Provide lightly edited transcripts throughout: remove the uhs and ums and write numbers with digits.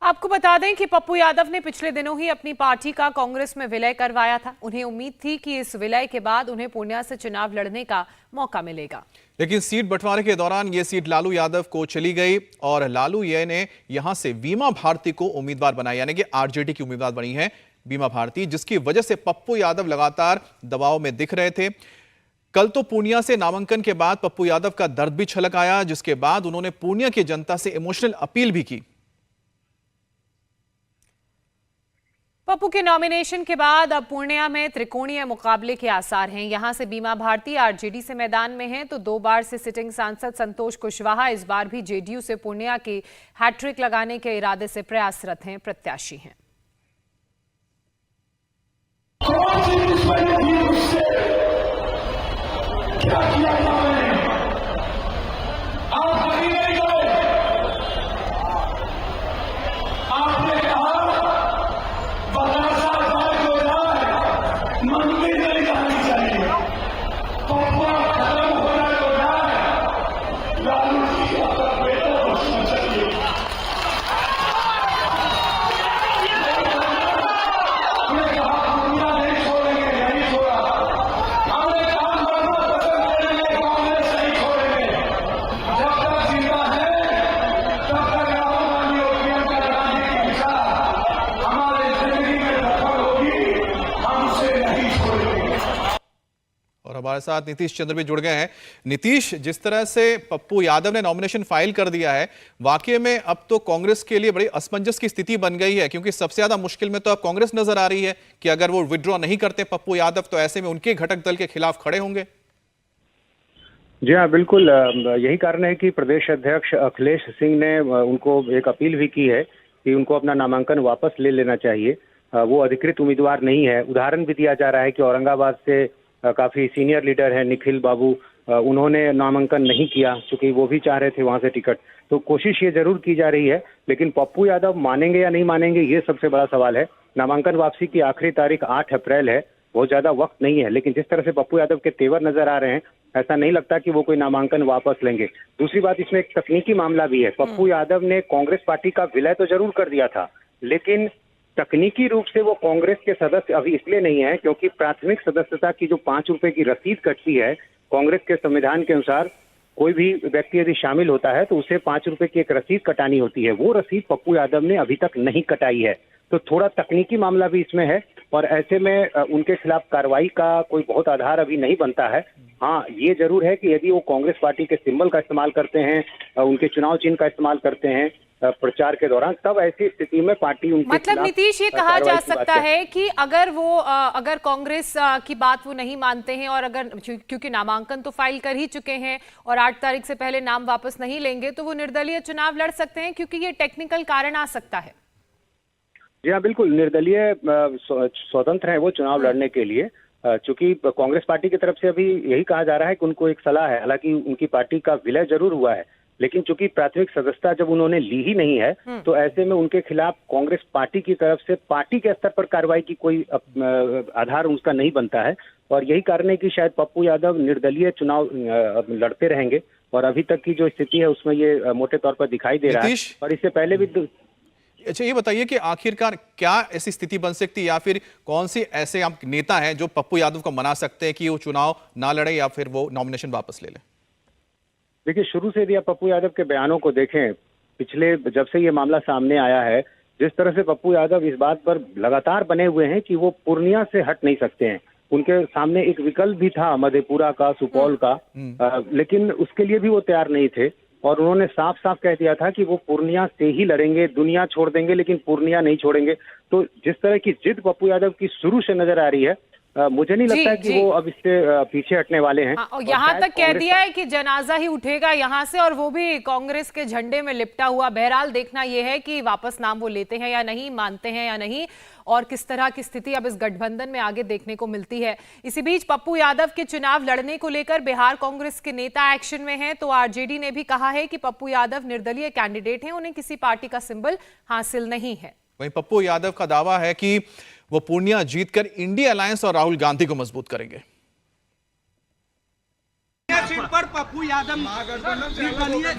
आपको बता दें कि पप्पू यादव ने पिछले दिनों ही अपनी पार्टी का कांग्रेस में विलय करवाया था। उन्हें उम्मीद थी कि इस विलय के बाद उन्हें पूर्णिया से चुनाव लड़ने का मौका मिलेगा, लेकिन सीट बंटवारे के दौरान यह सीट लालू यादव को चली गई और लालू ये ने यहां से बीमा भारती को उम्मीदवार बनाया, यानी कि आरजेडी की उम्मीदवार बनी है बीमा भारती, जिसकी वजह से पप्पू यादव लगातार दबाव में दिख रहे थे। कल तो पूर्णिया से नामांकन के बाद पप्पू यादव का दर्द भी छलक आया, जिसके बाद उन्होंने पूर्णिया की जनता से इमोशनल अपील भी की। पप्पू के नॉमिनेशन के बाद अब पूर्णिया में त्रिकोणीय मुकाबले के आसार हैं। यहां से बीमा भारती आरजेडी से मैदान में हैं, तो 2 बार से सिटिंग सांसद संतोष कुशवाहा इस बार भी जेडीयू से पूर्णिया की हैट्रिक लगाने के इरादे से प्रयासरत हैं, प्रत्याशी हैं। और हमारे साथ नीतीश चंद्र भी जुड़ गए हैं। नीतीश, जिस तरह से पप्पू यादव ने नॉमिनेशन फाइल कर दिया है, वाकई में अब तो कांग्रेस के लिए बड़ी असमंजस की स्थिति बन गई है, क्योंकि सबसे ज्यादा मुश्किल में तो अब कांग्रेस नजर आ रही है कि अगर वो विड्रॉ नहीं करते पप्पू यादव तो ऐसे में उनके घटक दल के खिलाफ खड़े होंगे। जी हाँ, बिल्कुल यही कारण है कि प्रदेश अध्यक्ष अखिलेश सिंह ने उनको एक अपील भी की है कि उनको अपना नामांकन वापस ले लेना चाहिए। वो अधिकृत उम्मीदवार नहीं है। उदाहरण भी दिया जा रहा है कि औरंगाबाद से काफी सीनियर लीडर है निखिल बाबू, उन्होंने नामांकन नहीं किया क्योंकि वो भी चाह रहे थे वहां से टिकट। तो कोशिश ये जरूर की जा रही है, लेकिन पप्पू यादव मानेंगे या नहीं मानेंगे ये सबसे बड़ा सवाल है। नामांकन वापसी की आखिरी तारीख 8 अप्रैल है, बहुत ज्यादा वक्त नहीं है, लेकिन जिस तरह से पप्पू यादव के तेवर नजर आ रहे हैं, ऐसा नहीं लगता कि वो कोई नामांकन वापस लेंगे। दूसरी बात, इसमें एक तकनीकी मामला भी है। पप्पू यादव ने कांग्रेस पार्टी का विलय तो जरूर कर दिया था, लेकिन तकनीकी रूप से वो कांग्रेस के सदस्य अभी इसलिए नहीं है क्योंकि प्राथमिक सदस्यता की जो 5 रुपए की रसीद कटती है, कांग्रेस के संविधान के अनुसार कोई भी व्यक्ति यदि शामिल होता है तो उसे 5 रुपए की एक रसीद कटानी होती है। वो रसीद पप्पू यादव ने अभी तक नहीं कटाई है, तो थोड़ा तकनीकी मामला भी इसमें है और ऐसे में उनके खिलाफ कार्रवाई का कोई बहुत आधार अभी नहीं बनता है। हाँ, ये जरूर है कि यदि वो कांग्रेस पार्टी के सिंबल का इस्तेमाल करते हैं, उनके चुनाव चिन्ह का इस्तेमाल करते हैं प्रचार के दौरान, तब ऐसी स्थिति में पार्टी उनके मतलब नीतीश, ये कहा जा सकता है कि अगर कांग्रेस की बात वो नहीं मानते हैं और अगर क्योंकि नामांकन तो फाइल कर ही चुके हैं और 8 तारीख से पहले नाम वापस नहीं लेंगे, तो वो निर्दलीय चुनाव लड़ सकते हैं, क्योंकि ये टेक्निकल कारण आ सकता है। जी हाँ, बिल्कुल निर्दलीय स्वतंत्र है वो चुनाव लड़ने के लिए। चूंकि कांग्रेस पार्टी की तरफ से अभी यही कहा जा रहा है कि उनको एक सलाह है, हालांकि उनकी पार्टी का विलय जरूर हुआ है, लेकिन चूंकि प्राथमिक सदस्यता जब उन्होंने ली ही नहीं है, तो ऐसे में उनके खिलाफ कांग्रेस पार्टी की तरफ से पार्टी के स्तर पर कार्रवाई की कोई आधार उसका नहीं बनता है। और यही कारण है कि शायद पप्पू यादव निर्दलीय चुनाव लड़ते रहेंगे और अभी तक की जो स्थिति है उसमें ये मोटे तौर पर दिखाई दे रहा है। और इससे पहले भी अच्छा, ये बताइए कि आखिरकार क्या ऐसी स्थिति बन सकती है, या फिर कौन से ऐसे आप नेता हैं जो पप्पू यादव को मना सकते हैं कि वो चुनाव ना लड़े या फिर वो नॉमिनेशन वापस ले ले? देखिए, शुरू से यदि आप पप्पू यादव के बयानों को देखें, पिछले जब से ये मामला सामने आया है, जिस तरह से पप्पू यादव इस बात पर लगातार बने हुए हैं कि वो पूर्णिया से हट नहीं सकते हैं। उनके सामने एक विकल्प भी था मधेपुरा का, सुपौल का, लेकिन उसके लिए भी वो तैयार नहीं थे और उन्होंने साफ साफ कह दिया था कि वो पूर्णिया से ही लड़ेंगे, दुनिया छोड़ देंगे लेकिन पूर्णिया नहीं छोड़ेंगे। तो जिस तरह की जिद पप्पू यादव की शुरू से नजर आ रही है, मुझे नहीं लगता है कि वो अब इससे पीछे हटने वाले हैं। और यहाँ तक कह दिया है कि जनाजा ही उठेगा यहाँ से, और वो भी कांग्रेस के झंडे में लिपटा हुआ। बहरहाल देखना यह है कि वापस नाम वो लेते हैं या नहीं, मानते हैं या नहीं, और किस तरह की स्थिति अब इस गठबंधन में आगे देखने को मिलती है। इसी बीच पप्पू यादव के चुनाव लड़ने को लेकर बिहार कांग्रेस के नेता एक्शन में हैं, तो आरजेडी ने भी कहा है कि पप्पू यादव निर्दलीय कैंडिडेट हैं, उन्हें किसी पार्टी का सिंबल हासिल नहीं है। वहीं पप्पू यादव का दावा है कि वो पूर्णिया जीतकर इंडिया अलायंस और राहुल गांधी को मजबूत करेंगे। सीट पर पप्पू यादव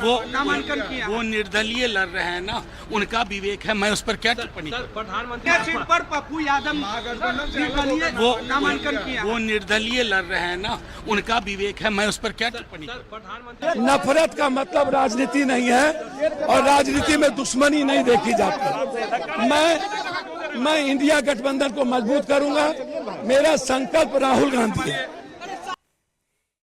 वो नामांकन किया, वो निर्दलीय लड़ रहे हैं ना, उनका विवेक है, मैं उस पर क्या टिप्पणी करूं? प्रधानमंत्री सीट पर पप्पू यादव वो नामांकन किया, वो निर्दलीय लड़ रहे हैं ना, उनका विवेक है, मैं उस पर क्या टिप्पणी करूं? नफरत का मतलब राजनीति नहीं है और राजनीति में दुश्मनी नहीं देखी जाती। मैं इंडिया गठबंधन को मजबूत करूंगा। मेरा संकल्प राहुल गांधी है।